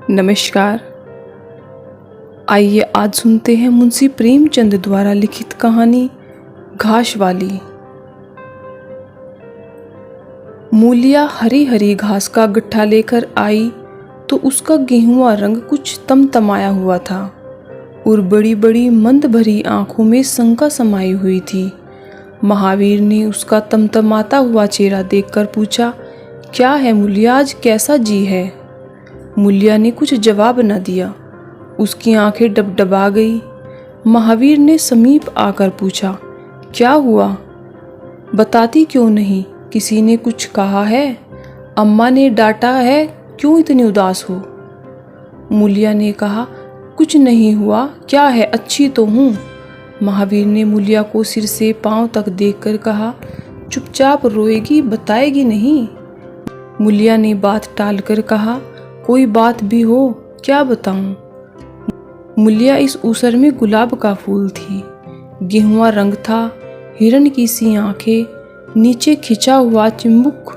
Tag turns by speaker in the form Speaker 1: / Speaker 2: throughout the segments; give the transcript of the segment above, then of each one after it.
Speaker 1: नमस्कार। आइए आज सुनते हैं मुंशी प्रेमचंद द्वारा लिखित कहानी घास वाली। मूलिया हरी हरी घास का गट्ठा लेकर आई तो उसका गेहुआ रंग कुछ तमतमाया हुआ था और बड़ी बड़ी मंद भरी आंखों में शंका समाई हुई थी। महावीर ने उसका तमतमाता हुआ चेहरा देखकर पूछा, क्या है मूलिया, आज कैसा जी है? मूलिया ने कुछ जवाब न दिया। उसकी आंखें डबडबा गई। महावीर ने समीप आकर पूछा, क्या हुआ? बताती क्यों नहीं? किसी ने कुछ कहा है? अम्मा ने डांटा है? क्यों इतनी उदास हो? मूलिया ने कहा, कुछ नहीं हुआ। क्या है, अच्छी तो हूँ। महावीर ने मूलिया को सिर से पांव तक देखकर कहा, चुपचाप रोएगी, बताएगी नहीं? मूलिया ने बात टालकर कहा, कोई बात भी हो, क्या बताऊं? मूलिया इस ऊसर में गुलाब का फूल थी। गेहुआ रंग था, हिरण की सी आंखें, नीचे खिंचा हुआ चिंबुक,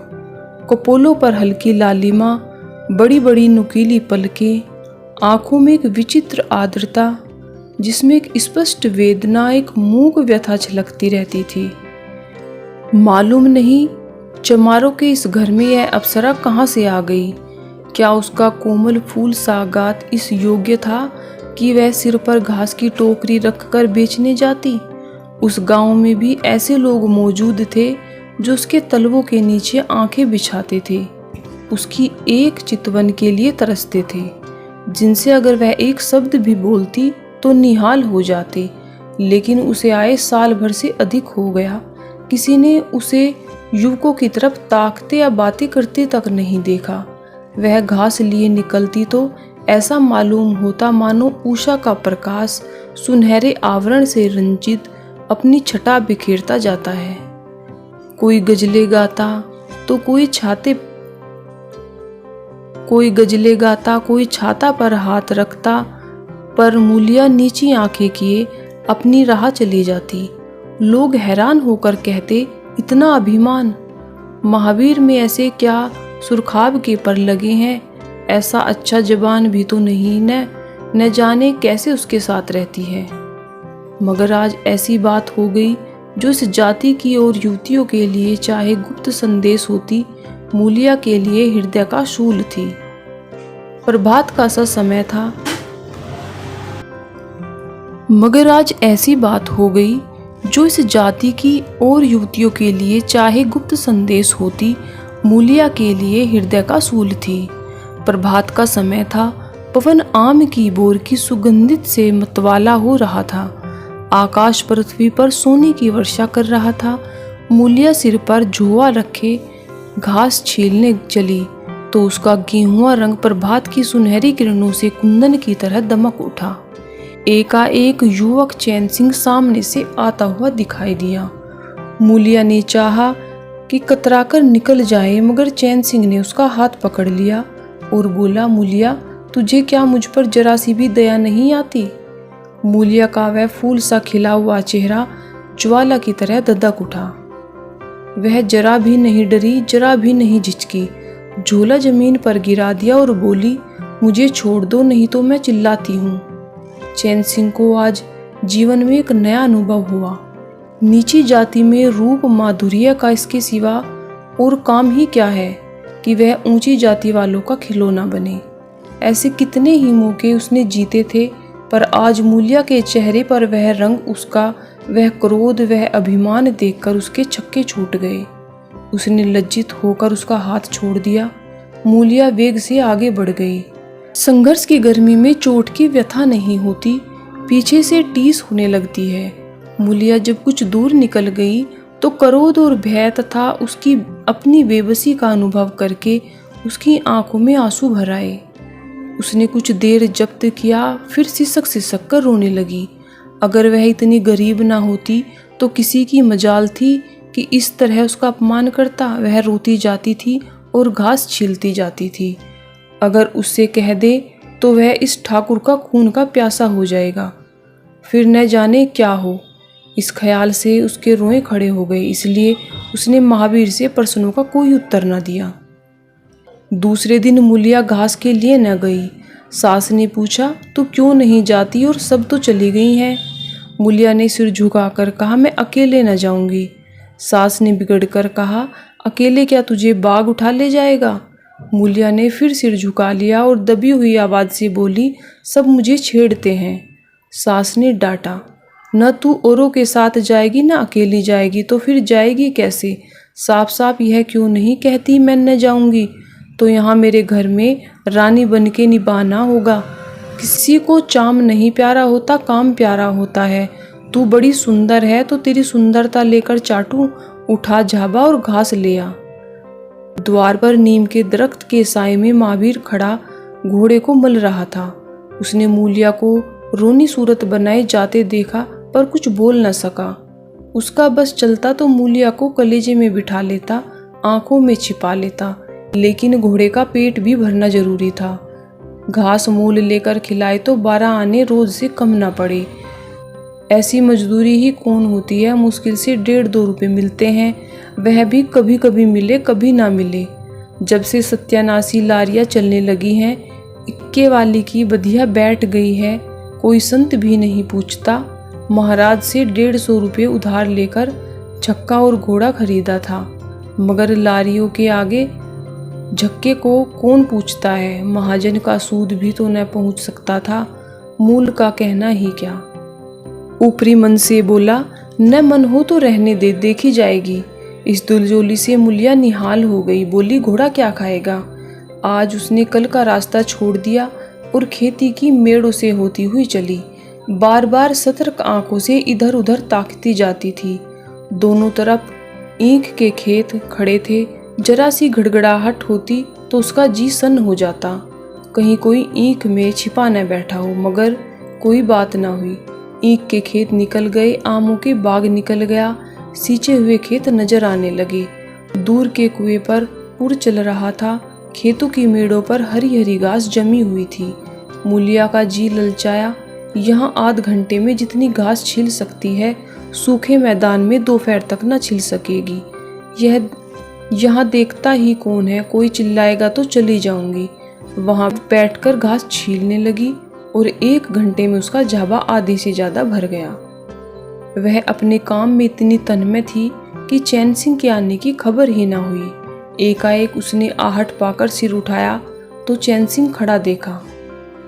Speaker 1: कपोलों पर हल्की लालिमा, बड़ी बड़ी नुकीली पलकें, आंखों में एक विचित्र आर्द्रता जिसमें एक स्पष्ट वेदना, एक मूक व्यथा छलकती रहती थी। मालूम नहीं चमारों के इस घर में यह अप्सरा कहाँ से आ गई। क्या उसका कोमल फूल सा गात इस योग्य था कि वह सिर पर घास की टोकरी रखकर बेचने जाती? उस गांव में भी ऐसे लोग मौजूद थे जो उसके तलवों के नीचे आंखें बिछाते थे, उसकी एक चितवन के लिए तरसते थे, जिनसे अगर वह एक शब्द भी बोलती तो निहाल हो जाते। लेकिन उसे आए साल भर से अधिक हो गया, किसी ने उसे युवकों की तरफ ताकते या बातें करते तक नहीं देखा। वह घास लिए निकलती तो ऐसा मालूम होता मानो उषा का प्रकाश सुनहरे आवरण से रंजित अपनी छटा बिखेरता जाता है। कोई गजले गाता तो कोई छाता पर हाथ रखता, पर मूलिया नीची आंखें किए अपनी राह चली जाती। लोग हैरान होकर कहते, इतना अभिमान, महावीर में ऐसे क्या सुरखाब के पर लगे हैं, ऐसा अच्छा जबान भी तो नहीं, न जाने कैसे उसके साथ रहती है। मगर आज ऐसी बात हो गई जो इस जाति की और युवतियों के लिए चाहे गुप्त संदेश होती, मूलिया के लिए हृदय का शूल थी। प्रभात का सा समय था, मगर आज ऐसी बात हो गई जो इस जाति की और युवतियों के लिए चाहे गुप्त संदेश होती, मूलिया के लिए हृदय का शूल थी। प्रभात का समय था। पवन आम की बोर की सुगंधित से मतवाला हो रहा था। आकाश पृथ्वी पर सोने की वर्षा कर रहा था। मूलिया सिर पर झोआ रखे घास छीलने चली तो उसका गेहुआ रंग प्रभात की सुनहरी किरणों से कुंदन की तरह दमक उठा। एकाएक युवक चैन सिंह सामने से आता हुआ दिखाई दिया। मूलिया ने चाहा कि कतराकर निकल जाए, मगर चैन सिंह ने उसका हाथ पकड़ लिया और बोला, मूलिया, तुझे क्या मुझ पर जरा सी भी दया नहीं आती? मूलिया का वह फूल सा खिला हुआ चेहरा ज्वाला की तरह ददक उठा। वह जरा भी नहीं डरी, जरा भी नहीं झिझकी। झोला जमीन पर गिरा दिया और बोली, मुझे छोड़ दो, नहीं तो मैं चिल्लाती हूँ। चैन सिंह को आज जीवन में एक नया अनुभव हुआ। नीची जाति में रूप माधुर्य का इसके सिवा और काम ही क्या है कि वह ऊंची जाति वालों का खिलौना बने। ऐसे कितने ही मौके उसने जीते थे, पर आज मूलिया के चेहरे पर वह रंग, उसका वह क्रोध, वह अभिमान देखकर उसके छक्के छूट गए। उसने लज्जित होकर उसका हाथ छोड़ दिया। मूलिया वेग से आगे बढ़ गई। संघर्ष की गर्मी में चोट की व्यथा नहीं होती, पीछे से टीस होने लगती है। मूलिया जब कुछ दूर निकल गई तो क्रोध और भय तथा उसकी अपनी बेबसी का अनुभव करके उसकी आंखों में आंसू भर आए। उसने कुछ देर जब्त किया, फिर सिसक सिसक कर रोने लगी। अगर वह इतनी गरीब ना होती तो किसी की मजाल थी कि इस तरह उसका अपमान करता। वह रोती जाती थी और घास छीलती जाती थी। अगर उससे कह दे तो वह इस ठाकुर का खून का प्यासा हो जाएगा, फिर न जाने क्या हो। इस ख्याल से उसके रोए खड़े हो गए, इसलिए उसने महावीर से प्रश्नों का कोई उत्तर न दिया। दूसरे दिन मूलिया घास के लिए न गई। सास ने पूछा, तू क्यों नहीं जाती और सब तो चली गई हैं। मूलिया ने सिर झुकाकर कहा, मैं अकेले न जाऊंगी। सास ने बिगड़कर कहा, अकेले क्या तुझे बाघ उठा ले जाएगा। मूलिया ने फिर सिर झुका लिया और दबी हुई आवाज़ से बोली, सब मुझे छेड़ते हैं। सास ने डांटा, न तू औरों के साथ जाएगी न अकेली जाएगी, तो फिर जाएगी कैसे। साफ साफ यह क्यों नहीं कहती मैं न जाऊंगी, तो यहाँ मेरे घर में रानी बन के निभाना होगा। किसी को चाम नहीं प्यारा होता, काम प्यारा होता है। तू बड़ी सुंदर है तो तेरी सुंदरता लेकर चाटूं। उठा झाबा और घास ले आ। द्वार पर नीम के दरख्त के साए में महावीर खड़ा घोड़े को मल रहा था। उसने मूलिया को रोनी सूरत बनाए जाते देखा पर कुछ बोल न सका। उसका बस चलता तो मूलिया को कलेजे में बिठा लेता, आंखों में छिपा लेता, लेकिन घोड़े का पेट भी भरना जरूरी था। घास मूल लेकर खिलाए तो 12 आने रोज से कम ना पड़े। ऐसी मजदूरी ही कौन होती है, मुश्किल से 1.5-2 रुपये मिलते हैं, वह भी कभी कभी मिले कभी ना मिले। जब से सत्यानाशी लारियां चलने लगी हैं, इक्के वाली की बधिया बैठ गई है, कोई संत भी नहीं पूछता। महाराज से 150 रुपये उधार लेकर छक्का और घोड़ा खरीदा था, मगर लारियों के आगे झक्के को कौन पूछता है। महाजन का सूद भी तो न पहुंच सकता था, मूल का कहना ही क्या। ऊपरी मन से बोला, न मन हो तो रहने दे, देखी जाएगी। इस दुलजोली से मूलिया निहाल हो गई। बोली, घोड़ा क्या खाएगा। आज उसने कल का रास्ता छोड़ दिया और खेती की मेड़ों से होती हुई चली। बार बार सतर्क आंखों से इधर उधर ताकती जाती थी। दोनों तरफ ईंख के खेत खड़े थे। जरा सी गड़गड़ाहट होती तो उसका जी सन्न हो जाता, कहीं कोई ईंख में छिपा न बैठा हो। मगर कोई बात न हुई। ईंख के खेत निकल गए, आमों के बाग निकल गया, सींचे हुए खेत नजर आने लगे। दूर के कुएं पर पुर चल रहा था। खेतों की मेड़ों पर हरी हरी घास जमी हुई थी। मूलिया का जी ललचाया। यहाँ आध घंटे में जितनी घास छिल सकती है, सूखे मैदान में दोपहर तक न छिल सकेगी। यहाँ देखता ही कौन है, कोई चिल्लाएगा तो चली जाऊंगी। वहां बैठकर घास छीलने लगी और 1 घंटे में उसका झाबा आधे से ज्यादा भर गया। वह अपने काम में इतनी तन्मय थी कि चैन सिंह के आने की खबर ही ना हुई। एकाएक उसने आहट पाकर सिर उठाया तो चैन सिंह खड़ा देखा।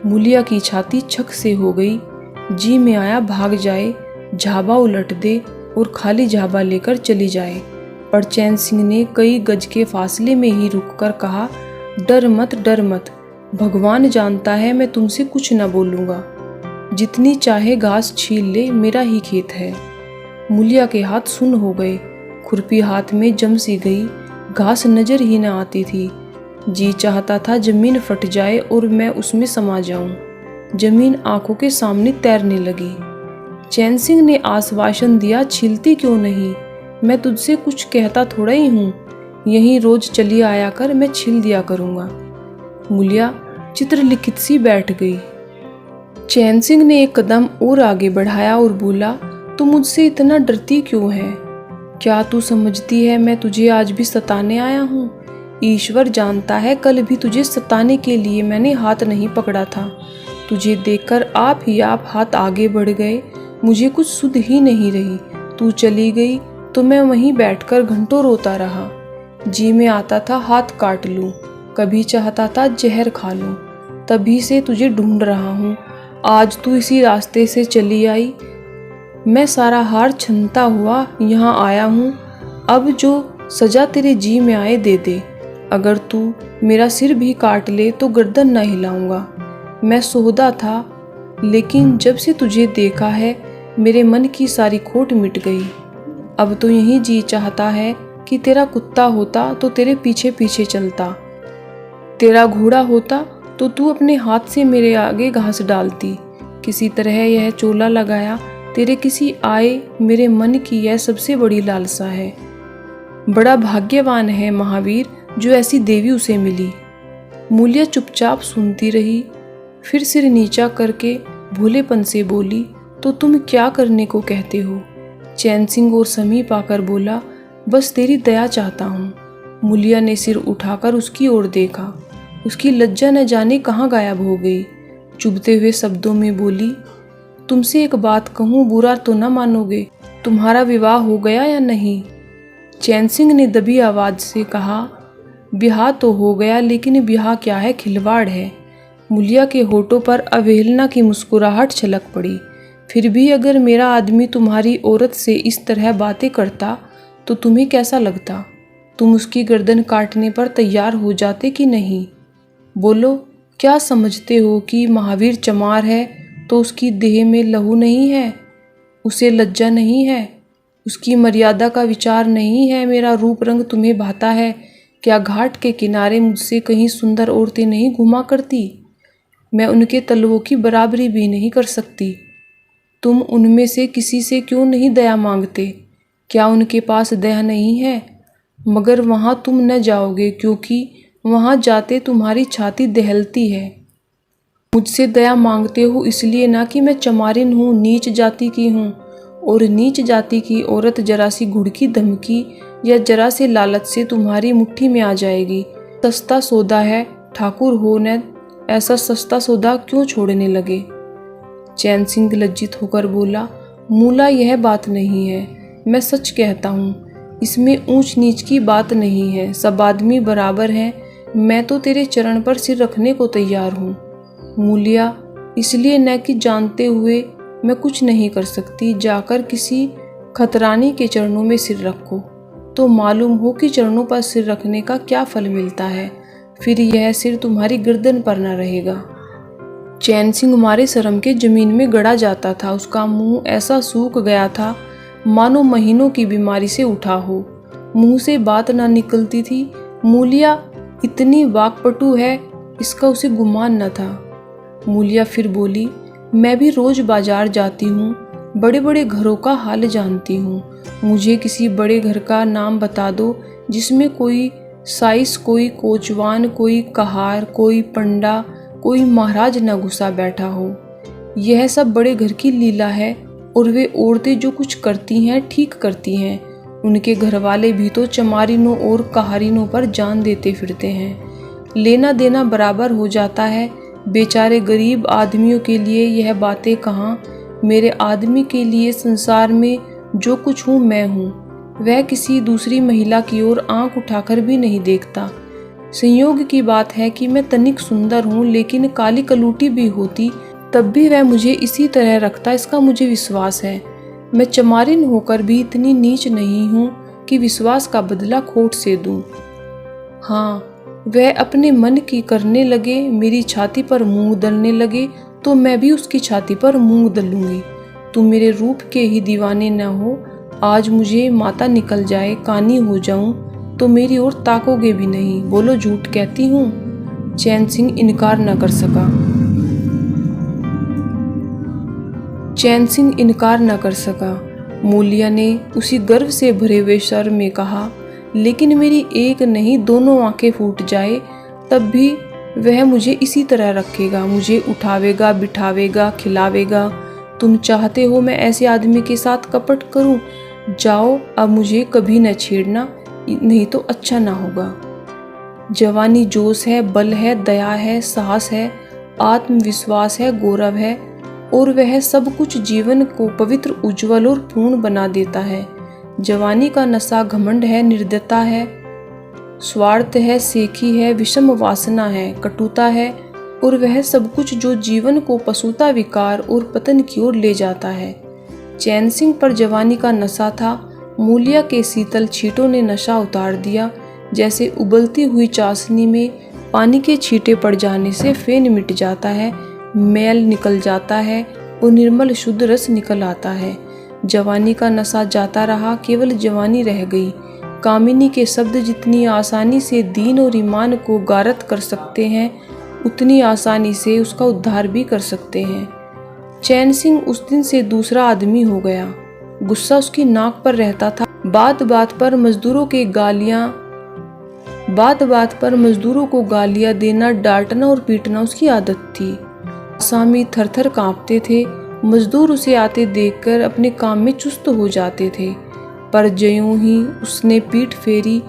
Speaker 1: मूलिया की छाती छक से हो गई। जी में आया भाग जाए, झाबा उलट दे और खाली झाबा लेकर चली जाए, पर चैन सिंह ने कई गज के फासले में ही रुककर कहा, डर मत, भगवान जानता है मैं तुमसे कुछ न बोलूँगा। जितनी चाहे घास छील ले, मेरा ही खेत है। मूलिया के हाथ सुन्न हो गए, खुरपी हाथ में जम सी गई, घास नजर ही न आती थी। जी चाहता था जमीन फट जाए और मैं उसमें समा जाऊं। जमीन आंखों के सामने तैरने लगी। चैन सिंह ने आश्वासन दिया, छीलती क्यों नहीं, मैं तुझसे कुछ कहता थोड़ा ही हूँ, यहीं रोज चली आया कर, मैं छील दिया करूँगा। मूलिया चित्रलिखित सी बैठ गई। चैन सिंह ने एक कदम और आगे बढ़ाया और बोला, तू मुझसे इतना डरती क्यों है। क्या तू समझती है मैं तुझे आज भी सताने आया हूँ। ईश्वर जानता है कल भी तुझे सताने के लिए मैंने हाथ नहीं पकड़ा था। तुझे देखकर आप ही आप हाथ आगे बढ़ गए। मुझे कुछ सुध ही नहीं रही। तू चली गई तो मैं वहीं बैठकर घंटों रोता रहा। जी में आता था हाथ काट लूं, कभी चाहता था जहर खा लूं। तभी से तुझे ढूंढ रहा हूँ। आज तू इसी रास्ते से चली आई। मैं सारा हार छनता हुआ यहाँ आया हूँ। अब जो सजा तेरे जी में आए दे दे। अगर तू मेरा सिर भी काट ले तो गर्दन न हिलाऊंगा। मैं सोहदा था, लेकिन जब से तुझे देखा है मेरे मन की सारी खोट मिट गई। अब तो यही जी चाहता है कि तेरा कुत्ता होता तो तेरे पीछे पीछे चलता, तेरा घोड़ा होता तो तू अपने हाथ से मेरे आगे घास डालती। किसी तरह यह चोला लगाया तेरे किसी आए मेरे मन की यह सबसे बड़ी लालसा है। बड़ा भाग्यवान है महावीर जो ऐसी देवी उसे मिली। मूलिया चुपचाप सुनती रही, फिर सिर नीचा करके भोलेपन से बोली, तो तुम क्या करने को कहते हो। चैन सिंह और समीप आकर बोला, बस तेरी दया चाहता हूँ। मूलिया ने सिर उठाकर उसकी ओर देखा। उसकी लज्जा न जाने कहाँ गायब हो गई। चुभते हुए शब्दों में बोली, तुमसे एक बात कहूँ, बुरा तो न मानोगे, तुम्हारा विवाह हो गया या नहीं? चैन सिंह ने दबी आवाज से कहा, ब्याह तो हो गया, लेकिन ब्याह क्या है, खिलवाड़ है। मूलिया के होठों पर अवहेलना की मुस्कुराहट छलक पड़ी। फिर भी अगर मेरा आदमी तुम्हारी औरत से इस तरह बातें करता तो तुम्हें कैसा लगता? तुम उसकी गर्दन काटने पर तैयार हो जाते कि नहीं? बोलो, क्या समझते हो कि महावीर चमार है तो उसकी देह में लहू नहीं है? उसे लज्जा नहीं है? उसकी मर्यादा का विचार नहीं है? मेरा रूप रंग तुम्हें भाता है? क्या घाट के किनारे मुझसे कहीं सुंदर औरतें नहीं घुमा करती? मैं उनके तलवों की बराबरी भी नहीं कर सकती। तुम उनमें से किसी से क्यों नहीं दया मांगते? क्या उनके पास दया नहीं है? मगर वहाँ तुम न जाओगे, क्योंकि वहाँ जाते तुम्हारी छाती दहलती है। मुझसे दया मांगते हो इसलिए ना कि मैं चमारिन हूँ, नीच जाति की हूँ, और नीच जाति की औरत जरा सी घुड़की धमकी या जरा से लालच से तुम्हारी मुट्ठी में आ जाएगी। सस्ता सौदा है, ठाकुर हो न ऐसा सस्ता सौदा क्यों छोड़ने लगे? चैन सिंह लज्जित होकर बोला, मूला यह बात नहीं है, मैं सच कहता हूँ, इसमें ऊंच नीच की बात नहीं है, सब आदमी बराबर हैं। मैं तो तेरे चरण पर सिर रखने को तैयार हूँ मूलिया, इसलिए न कि जानते हुए मैं कुछ नहीं कर सकती। जाकर किसी खतरानी के चरणों में सिर रखो तो मालूम हो कि चरणों पर सिर रखने का क्या फल मिलता है। फिर यह सिर तुम्हारी गर्दन पर न रहेगा। चैन सिंह मारे शर्म के जमीन में गड़ा जाता था। उसका मुंह ऐसा सूख गया था मानो महीनों की बीमारी से उठा हो। मुंह से बात ना निकलती थी। मूलिया इतनी वाकपटु है, इसका उसे गुमान न था। मूलिया फिर बोली, मैं भी रोज बाजार जाती हूँ, बड़े बड़े घरों का हाल जानती हूँ। मुझे किसी बड़े घर का नाम बता दो जिसमें कोई साइस, कोई कोचवान, कोई कहार, कोई पंडा, कोई महाराज न घुसा बैठा हो। यह सब बड़े घर की लीला है, और वे औरतें जो कुछ करती हैं ठीक करती हैं। उनके घरवाले भी तो चमारिनों और कहारिनों पर जान देते फिरते हैं। लेना देना बराबर हो जाता है। बेचारे गरीब आदमियों के लिए यह बातें कहाँ, मेरे आदमी के लिए संसार में जो कुछ हूँ मैं हूँ। वह किसी दूसरी महिला की ओर आंख उठाकर भी नहीं देखता। संयोग की बात है कि मैं तनिक सुंदर हूँ, लेकिन काली कलूटी भी होती तब भी वह मुझे इसी तरह रखता, इसका मुझे विश्वास है। मैं चमारिन होकर भी इतनी नीच नहीं हूँ कि विश्वास का बदला खोट से दूं। हाँ, वह अपने मन की करने लगे, मेरी छाती पर मूंग दलने लगे तो मैं भी उसकी छाती पर मूंग दलूंगी। तुम मेरे रूप के ही दीवाने न हो। आज मुझे माता निकल जाए, कानी हो जाऊं तो मेरी ओर ताकोगे भी नहीं। बोलो, झूठ कहती हूँ? चैन सिंह इनकार न कर सका। चैन सिंह इनकार न कर सका। मूलिया ने उसी गर्व से भरे हुए स्वर में कहा, लेकिन मेरी एक नहीं दोनों आंखें फूट जाए तब भी वह मुझे इसी तरह रखेगा, मुझे उठावेगा, बिठावेगा, खिलावेगा। तुम चाहते हो मैं ऐसे आदमी के साथ कपट करूं? जाओ, अब मुझे कभी न छेड़ना, नहीं तो अच्छा ना होगा। जवानी जोश है, बल है, दया है, साहस है, आत्मविश्वास है, गौरव है, और वह सब कुछ जीवन को पवित्र, उज्जवल और पूर्ण बना देता है। जवानी का नशा घमंड है, निर्दयता है, स्वार्थ है, सेखी है, विषम वासना है, कटुता है, और वह सब कुछ जो जीवन को पशुता, विकार और पतन की ओर ले जाता है। चैन सिंह पर जवानी का नशा था। मूलिया के शीतल छींटों ने नशा उतार दिया। जैसे उबलती हुई चाशनी में पानी के छींटे पड़ जाने से फेन मिट जाता है, मैल निकल जाता है और निर्मल शुद्ध रस निकल आता है। जवानी का नशा जाता रहा, केवल जवानी रह गई। कामिनी के शब्द जितनी आसानी से दीन और ईमान को गारत कर सकते हैं, उतनी आसानी से उसका उद्धार भी कर सकते हैं। चैन सिंह उस दिन से दूसरा आदमी हो गया। गुस्सा उसकी नाक पर रहता था। बात बात पर मजदूरों को गालियां देना, डांटना और पीटना उसकी आदत थी। आसामी थरथर कांपते थे। मजदूर उसे आते देखकर अपने काम में चुस्त हो जाते थे, पर ज्यों ही उसने पीठ फेरी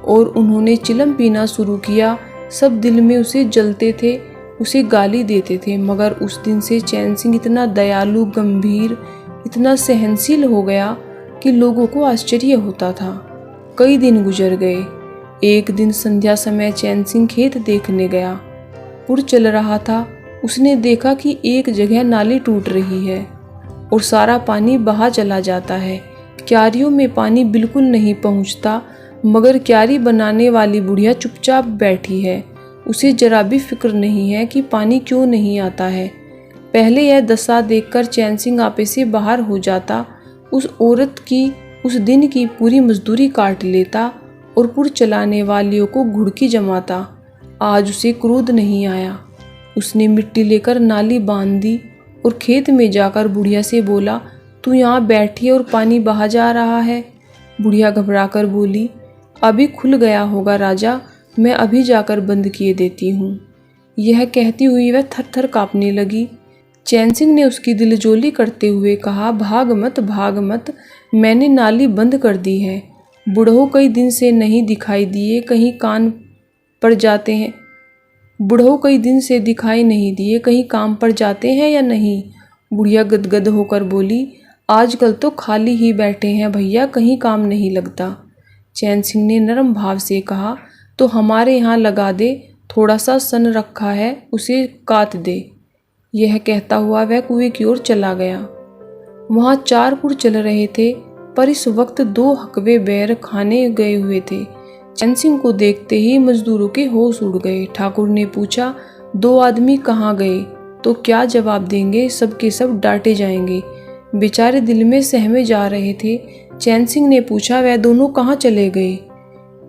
Speaker 1: और उन्होंने चिलम पीना शुरू किया, सब दिल में उसे जलते थे, उसे गाली देते थे। मगर उस दिन से चैन सिंह इतना दयालु, गंभीर, इतना सहनशील हो गया कि लोगों को आश्चर्य होता था। कई दिन गुजर गए। एक दिन संध्या समय चैन सिंह खेत देखने गया। पुर चल रहा था। उसने देखा कि एक जगह नाली टूट रही है और सारा पानी बहा चला जाता है। क्यारियों में पानी बिल्कुल नहीं पहुंचता, मगर क्यारी बनाने वाली बुढ़िया चुपचाप बैठी है। उसे जरा भी फिक्र नहीं है कि पानी क्यों नहीं आता है। पहले यह दशा देखकर चैन सिंह आपे से बाहर हो जाता, उस औरत की उस दिन की पूरी मजदूरी काट लेता और पुर चलाने वालियों को घुड़की जमाता। आज उसे क्रोध नहीं आया। उसने मिट्टी लेकर नाली बांध दी और खेत में जाकर बुढ़िया से बोला, तू यहाँ बैठी और पानी बहा जा रहा है। बुढ़िया घबराकर बोली, अभी खुल गया होगा राजा, मैं अभी जाकर बंद किए देती हूँ। यह कहती हुई वह थर थर काँपने लगी। चैन सिंह ने उसकी दिलजोली करते हुए कहा, भाग मत, मैंने नाली बंद कर दी है। बुढ़ऊ कई दिन से नहीं दिखाई दिए, कहीं काम पर जाते हैं। बुढ़ऊ कई दिन से दिखाई नहीं दिए, कहीं काम पर जाते हैं या नहीं। बुढ़िया गदगद होकर बोली, आजकल तो खाली ही बैठे हैं भैया, कहीं काम नहीं लगता। चैन सिंह ने नरम भाव से कहा, तो हमारे यहाँ लगा दे, थोड़ा सा सन रखा है, उसे काट दे। यह कहता हुआ वह कुएं की ओर चला गया। वहाँ 4 पुर चल रहे थे, पर इस वक्त 2 हकवे बैर खाने गए हुए थे। चैन सिंह को देखते ही मजदूरों के होश उड़ गए। ठाकुर ने पूछा, 2 आदमी कहाँ गए? तो क्या जवाब देंगे, सबके सब डांटे जाएंगे। बेचारे दिल में सहमे जा रहे थे। चैन सिंह ने पूछा, वह दोनों कहाँ चले गए?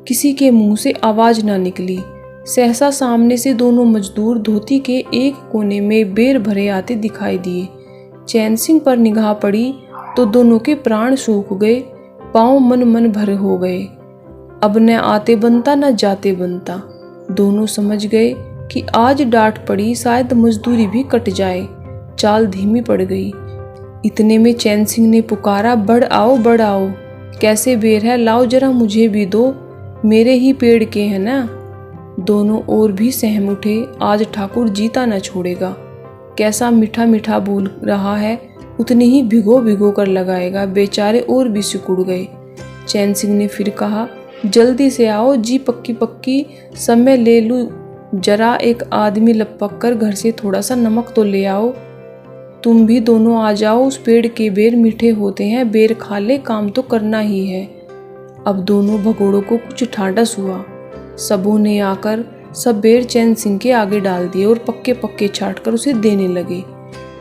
Speaker 1: किसी के मुंह से आवाज ना निकली। सहसा सामने से दोनों मजदूर धोती के एक कोने में बेर भरे आते दिखाई दिए। चैन सिंह पर निगाह पड़ी तो दोनों के प्राण सूख गए, पांव मन भर हो गए। अब न आते बनता न जाते बनता। दोनों समझ गए कि आज डांट पड़ी, शायद मजदूरी भी कट जाए। चाल धीमी पड़ गई। इतने में चैन सिंह ने पुकारा, बढ़ आओ, कैसे बेर है, लाओ जरा मुझे भी दो, मेरे ही पेड़ के हैं ना। दोनों और भी सहम उठे, आज ठाकुर जीता न छोड़ेगा। कैसा मीठा मीठा बोल रहा है, उतनी ही भिगो कर लगाएगा। बेचारे और भी सिकुड़ गए। चैन सिंह ने फिर कहा, जल्दी से आओ जी, पक्की समय ले लूं जरा, एक आदमी लपक कर घर से थोड़ा सा नमक तो ले आओ। तुम भी दोनों आ जाओ, उस पेड़ के बेर मीठे होते हैं, बेर खा ले, काम तो करना ही है। अब दोनों भगोड़ों को कुछ ठाडस हुआ। सबों ने आकर सब बेर चैन सिंह के आगे डाल दिए और पक्के छाट कर उसे देने लगे।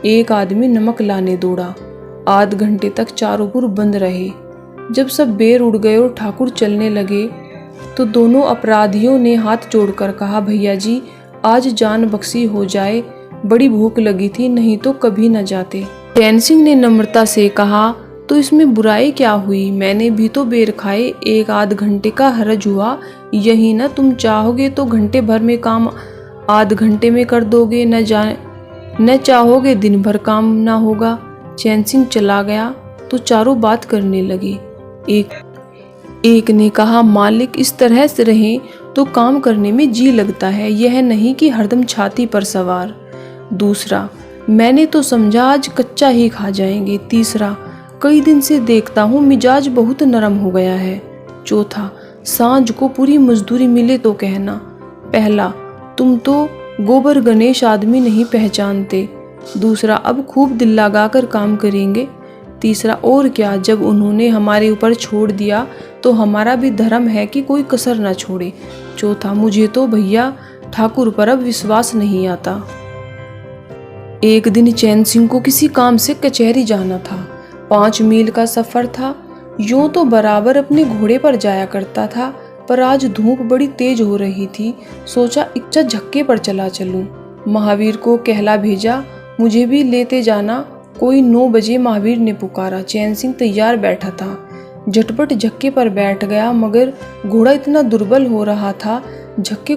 Speaker 1: एक आदमी नमक लाने दौड़ा। आध घंटे तक चारों पुर बंद रहे। जब सब बेर उड़ गए और ठाकुर चलने लगे तो दोनों अपराधियों ने हाथ जोड़कर कहा, भैया जी, आज जान बख्शी हो जाए, बड़ी भूख लगी थी, नहीं तो कभी न जाते। चैन सिंह ने नम्रता से कहा, तो इसमें बुराई क्या हुई, मैंने भी तो बेर खाए, 1 आध घंटे का हरज हुआ, यही ना, तुम चाहोगे तो घंटे भर में काम आध घंटे में कर दोगे, न चाहोगे दिन भर काम ना होगा। चैन सिंह चला गया तो चारों बात करने लगे। एक ने कहा, मालिक इस तरह से रहें तो काम करने में जी लगता है, यह नहीं कि हरदम छाती पर सवार। दूसरा, मैंने तो समझा आज कच्चा ही खा जाएंगे। तीसरा, कई दिन से देखता हूँ मिजाज बहुत नरम हो गया है। चौथा, सांझ को पूरी मजदूरी मिले तो कहना। पहला, तुम तो गोबर गणेश आदमी नहीं पहचानते। दूसरा, अब खूब दिल लगाकर काम करेंगे। तीसरा, और क्या, जब उन्होंने हमारे ऊपर छोड़ दिया तो हमारा भी धर्म है कि कोई कसर ना छोड़े। चौथा, मुझे तो भैया ठाकुर पर अब विश्वास नहीं आता। एक दिन चैन सिंह को किसी काम से कचहरी जाना था। 5 मील का सफर था। यूं तो बराबर अपने घोड़े पर जाया करता था, पर आज धूप बड़ी तेज हो रही थी। सोचा इच्छा झक्के पर चला चलूं। महावीर को कहला भेजा, मुझे भी लेते जाना। कोई 9 बजे महावीर ने पुकारा। चैन सिंह तैयार बैठा था। झटपट झक्के पर बैठ गया, मगर घोड़ा इतना दुर्बल हो रहा था, झक्के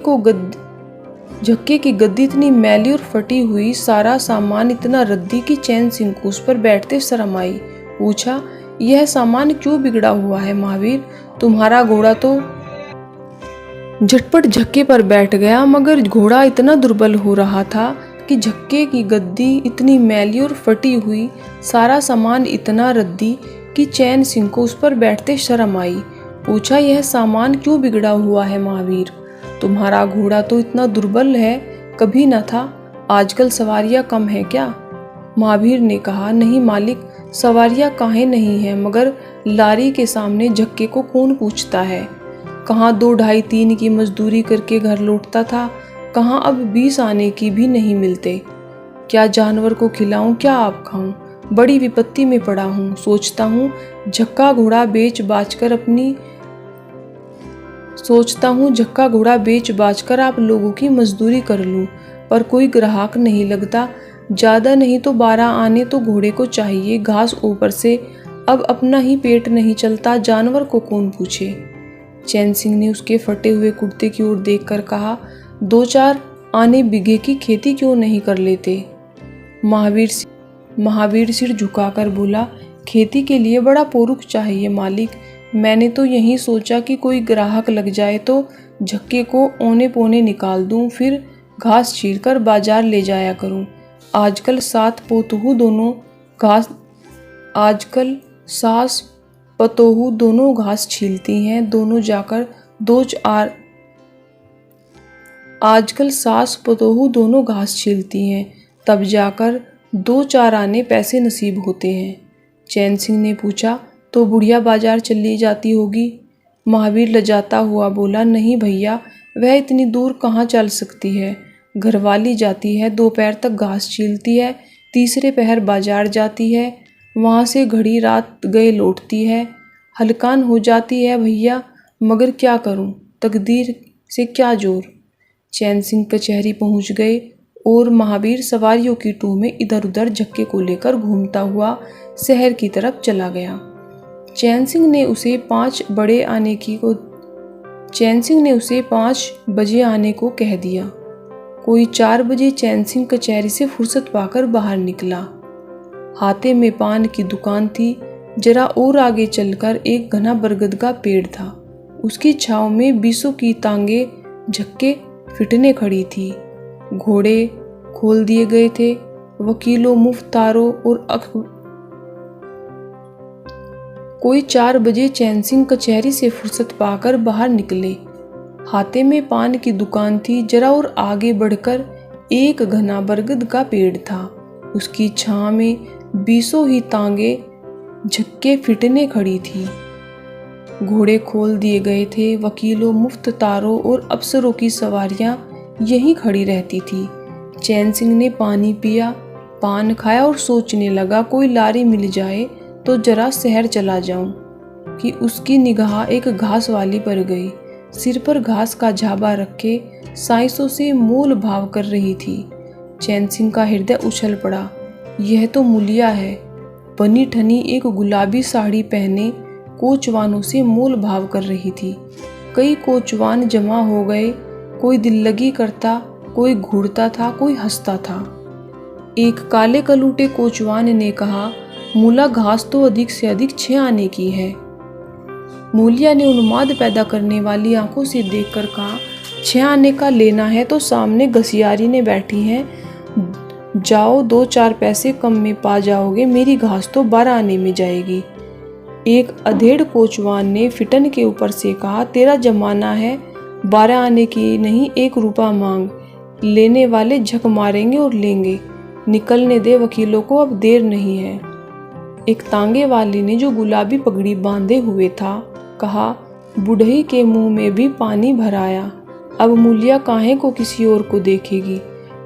Speaker 1: की गद्दी इतनी मैली और फटी हुई, सारा सामान इतना रद्दी कि चैन सिंह को उस पर बैठते शर्म आई। पूछा, यह सामान क्यों बिगड़ा हुआ है महावीर? तुम्हारा घोड़ा तो झटपट झक्के पर बैठ गया, मगर घोड़ा इतना दुर्बल हो रहा था कि झक्के की गद्दी इतनी मैली और फटी हुई, सारा सामान इतना रद्दी कि चैन सिंह को उस पर बैठते शर्म आई। पूछा, यह सामान क्यों बिगड़ा हुआ है महावीर? तुम्हारा घोड़ा तो इतना दुर्बल है, कभी न था। आजकल सवारियां कम है क्या? महावीर ने कहा, नहीं मालिक, सवारियां काहे नहीं है, मगर लारी के सामने झक्के को कौन पूछता है। कहाँ 2 ढाई 3 की मजदूरी करके घर लौटता था, कहाँ अब 20 आने की भी नहीं मिलते। क्या जानवर को खिलाऊं, क्या आप खाऊं? बड़ी विपत्ति में पड़ा हूँ। सोचता हूँ झक्का घोड़ा बेच बाच कर आप लोगों की मजदूरी कर लूं, पर कोई ग्राहक नहीं लगता। ज़्यादा नहीं तो 12 आने तो घोड़े को चाहिए, घास ऊपर से। अब अपना ही पेट नहीं चलता, जानवर को कौन पूछे। चैन सिंह ने उसके फटे हुए कुर्ते की ओर देखकर कहा, 2-4 आने बीघे की खेती क्यों नहीं कर लेते? महावीर सिर झुकाकर बोला, खेती के लिए बड़ा पुरुष चाहिए मालिक। मैंने तो यही सोचा कि कोई ग्राहक लग जाए तो झक्के को औने पौने निकाल दूं, फिर घास चीरकर बाजार ले जाया करूं। आजकल सास पतोहू दोनों घास छीलती हैं, तब जाकर 2-4 आने पैसे नसीब होते हैं। चैन सिंह ने पूछा, तो बुढ़िया बाजार चली जाती होगी? महावीर लजाता हुआ बोला, नहीं भैया, वह इतनी दूर कहाँ चल सकती है। घरवाली जाती है, दोपहर तक घास छीलती है, तीसरे पहर बाजार जाती है, वहाँ से घड़ी रात गए लौटती है। हलकान हो जाती है भैया, मगर क्या करूँ, तकदीर से क्या जोर। चैन सिंह कचहरी पहुँच गए और महावीर सवारियों की टू में इधर उधर झक्के को लेकर घूमता हुआ शहर की तरफ चला गया। चैन सिंह ने उसे 5 बजे आने को कह दिया। कोई 4 बजे चैन सिंह कचहरी से फुर्सत पाकर बाहर निकला। हाथे में पान की दुकान थी। जरा और आगे चलकर एक घना बरगद का पेड़ था। उसकी छांव में 20 की तांगे झक्के फिटने खड़ी थी। घोड़े खोल दिए गए थे। वकीलों, मुफ्तारों और कोई 4 बजे चैन सिंह कचहरी से फुर्सत पाकर बाहर निकले। हाथे में पान की दुकान थी। जरा और आगे बढ़कर एक घना बरगद का पेड़ था। उसकी छां में 20 ही तांगे झक्के फिटने खड़ी थी। घोड़े खोल दिए गए थे। वकीलों, मुफ्तारों और अफसरों की सवारियां यहीं खड़ी रहती थी। चैन सिंह ने पानी पिया, पान खाया और सोचने लगा, कोई लारी मिल जाए तो जरा शहर चला जाऊं, कि उसकी निगाह एक घास वाली पर गई। सिर पर घास का झाबा रखे साइसों से मोल भाव कर रही थी। चैन सिंह का हृदय उछल पड़ा। यह तो मूलिया है। बनी ठनी एक गुलाबी साड़ी पहने कोचवानों से मोल भाव कर रही थी। कई कोचवान जमा हो गए। कोई दिल लगी करता, कोई घूरता था, कोई हंसता था। एक काले कलूटे कोचवान ने कहा, मूला घास तो अधिक से अधिक 6 आने की है। मूलिया ने उन्माद पैदा करने वाली आंखों से देखकर कहा, 6 आने का लेना है तो सामने घसियारी ने बैठी हैं, जाओ 2-4 पैसे कम में पा जाओगे। मेरी घास तो 12 आने में जाएगी। एक अधेड़ कोचवान ने फिटन के ऊपर से कहा, तेरा जमाना है, 12 आने की नहीं 1 रुपया मांग। लेने वाले झक मारेंगे और लेंगे। निकलने दे वकीलों को, अब देर नहीं है। एक तांगे वाले ने, जो गुलाबी पगड़ी बांधे हुए था, कहा, बुढ़ई के मुंह में भी पानी भर आया। अब मूलिया काहे को किसी और को देखेगी।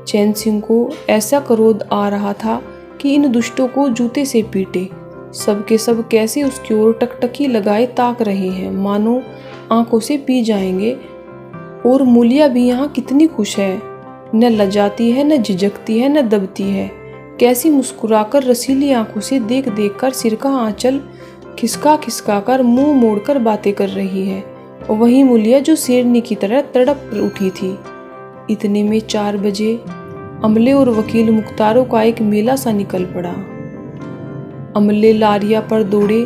Speaker 1: चैन सिंह को ऐसा क्रोध आ रहा था कि इन दुष्टों को जूते से पीटे। सबके सब कैसे उसकी ओर टकटकी लगाए ताक रहे हैं, मानो आंखों से पी जाएंगे। और मूलिया भी यहाँ कितनी खुश है, न लजाती है, न झिझकती है, न दबती है। कैसी मुस्कुराकर रसीली आंखों से देख देख कर सिर का आंचल खिसका खिसका कर मुंह मोड़कर बातें कर रही है। और वही मूलिया जो शेरनी की तरह तड़प उठी थी। इतने में 4 बजे अमले और वकील मुख्तारों का एक मेला सा निकल पड़ा। अमले लारिया पर दौड़े,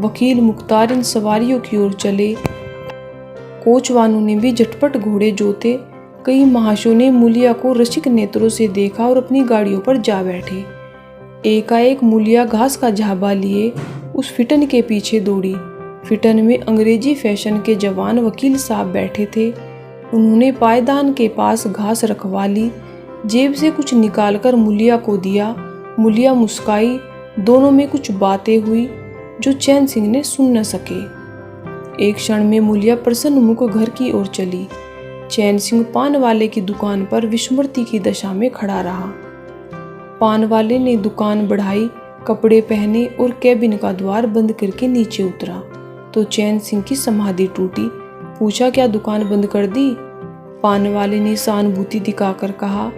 Speaker 1: वकील मुख्तार इन सवारियों की ओर चले। कोचवानों ने भी झटपट घोड़े जोते। कई महाशयों ने मूलिया को रसिक नेत्रों से देखा और अपनी गाड़ियों पर जा बैठे। एकाएक मूलिया घास का झाबा लिए उस फिटन के पीछे दौड़ी। फिटन में अंग्रेजी फैशन के जवान वकील साहब बैठे थे। उन्होंने पायदान के पास घास रखवा ली, जेब से कुछ निकालकर मूलिया को दिया। मूलिया मुस्काई। दोनों में कुछ बातें हुई जो चैन सिंह ने सुन न सके। एक क्षण में मूलिया प्रसन्न मुख घर की ओर चली। चैन सिंह पान वाले की दुकान पर विस्मृति की दशा में खड़ा रहा। पान वाले ने दुकान बढ़ाई, कपड़े पहने और कैबिन का द्वार बंद करके नीचे उतरा तो चैन सिंह की समाधि टूटी। पूछा, क्या दुकान बंद कर दी? पान वाले ने सहानुभूति दिखाकर कहा,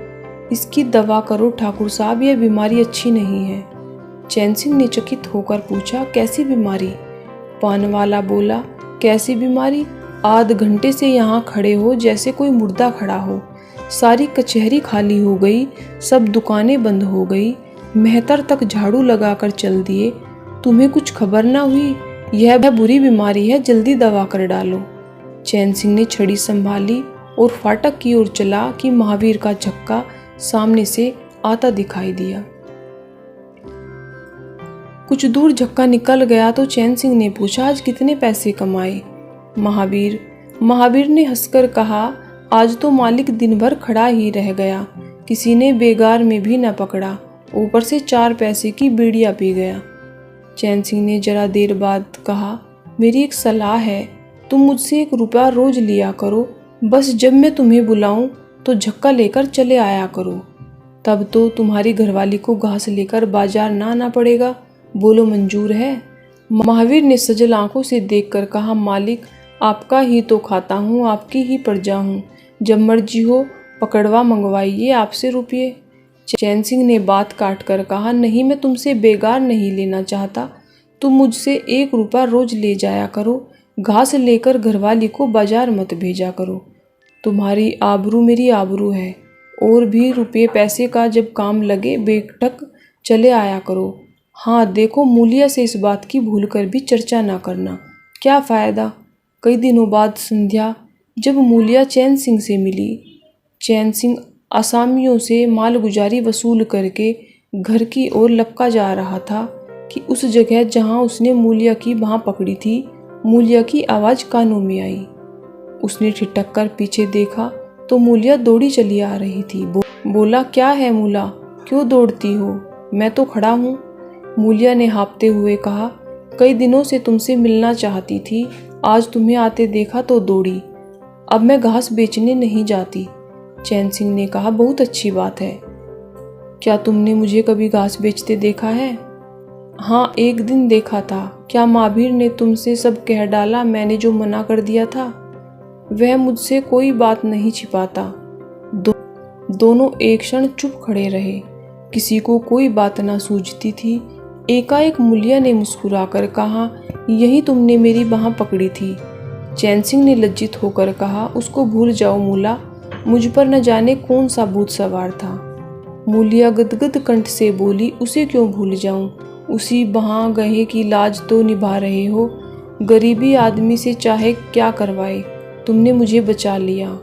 Speaker 1: इसकी दवा करो ठाकुर साहब, यह बीमारी अच्छी नहीं है। चैन सिंह ने चकित होकर पूछा, कैसी बीमारी? पान वाला बोला, कैसी बीमारी? आध घंटे से यहाँ खड़े हो जैसे कोई मुर्दा खड़ा हो। सारी कचहरी खाली हो गई, सब दुकानें बंद हो गई, मेहतर तक झाड़ू लगाकर चल दिए। तुम्हें कुछ खबर ना हुई? यह बुरी बीमारी है, जल्दी दवा कर डालो। चैन सिंह ने छड़ी संभाली और फाटक की ओर चला कि महावीर का झक्का सामने से आता दिखाई दिया। कुछ दूर झक्का निकल गया तो चैन सिंह ने पूछा, आज कितने पैसे कमाए? महावीर ने हंसकर कहा, आज तो मालिक दिन भर खड़ा ही रह गया, किसी ने बेगार में भी न पकड़ा, ऊपर से 4 पैसे की बीड़ियाँ पी गया। चैन सिंह ने जरा देर बाद कहा, मेरी एक सलाह है, तुम मुझसे 1 रुपया रोज लिया करो, बस जब मैं तुम्हें बुलाऊं तो झक्का लेकर चले आया करो, तब तो तुम्हारी घरवाली को घास लेकर बाजार ना आना पड़ेगा। बोलो मंजूर है? महावीर ने सजल आंखों से देखकर कहा, मालिक आपका ही तो खाता हूँ, आपकी ही प्रजा हूँ, जब मर्जी हो पकड़वा मंगवाइए आपसे रुपये। चैन सिंह ने बात काट कर कहा, नहीं, मैं तुमसे बेगार नहीं लेना चाहता, तुम मुझसे 1 रुपया रोज ले जाया करो, घास लेकर घरवाली को बाजार मत भेजा करो। तुम्हारी आबरू मेरी आबरू है, और भी रुपये पैसे का जब काम लगे बेटक चले आया करो। हाँ देखो, मूलिया से इस बात की भूल कर भी चर्चा ना करना, क्या फ़ायदा। कई दिनों बाद संध्या जब मूलिया चैन सिंह से मिली, चैन सिंह आसामियों से मालगुजारी वसूल करके घर की ओर लपका जा रहा था कि उस जगह जहां उसने मूलिया की बाँह पकड़ी थी, मूलिया की आवाज़ कानों में आई। उसने ठिठक कर पीछे देखा तो मूलिया दौड़ी चली आ रही थी। बोला, क्या है मूला, क्यों दौड़ती हो? मैं तो खड़ा हूँ। मूलिया ने हाँफते हुए कहा, कई दिनों से तुमसे मिलना चाहती थी, आज तुम्हें आते देखा तो दौड़ी। अब मैं घास बेचने नहीं जाती। चैन सिंह ने कहा, बहुत अच्छी बात है। क्या तुमने मुझे कभी घास बेचते देखा है? हाँ, एक दिन देखा था। क्या महावीर ने तुमसे सब कह डाला? मैंने जो मना कर दिया था वह मुझसे कोई बात नहीं छिपाता। दोनों एक क्षण चुप खड़े रहे, किसी को कोई बात ना सूझती थी। एकाएक मूलिया ने मुस्कुराकर कहा, यही तुमने मेरी बाँह पकड़ी थी। चैन सिंह ने लज्जित होकर कहा, उसको भूल जाओ मूला, मुझ पर न जाने कौन सा भूत सवार था। मूलिया गदगद कंठ से बोली, उसे क्यों भूल जाऊं? उसी बाँह गहे की लाज तो निभा रहे हो। गरीबी आदमी से चाहे क्या करवाए, तुमने मुझे बचा लिया।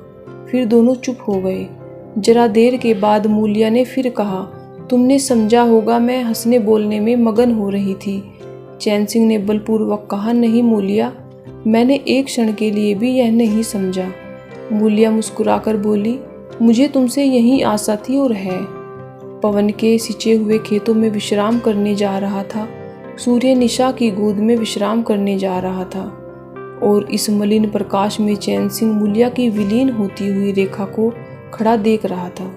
Speaker 1: फिर दोनों चुप हो गए। जरा देर के बाद मूलिया ने फिर कहा, तुमने समझा होगा मैं हंसने बोलने में मगन हो रही थी। चैन सिंह ने बलपूर्वक कहा, नहीं मूलिया, मैंने एक क्षण के लिए भी यह नहीं समझा। मूलिया मुस्कुराकर बोली, मुझे तुमसे यही आशा थी और है। पवन के सिंचे हुए खेतों में विश्राम करने जा रहा था, सूर्य निशा की गोद में विश्राम करने जा रहा था, और इस मलिन प्रकाश में चैन सिंह मूलिया की विलीन होती हुई रेखा को खड़ा देख रहा था।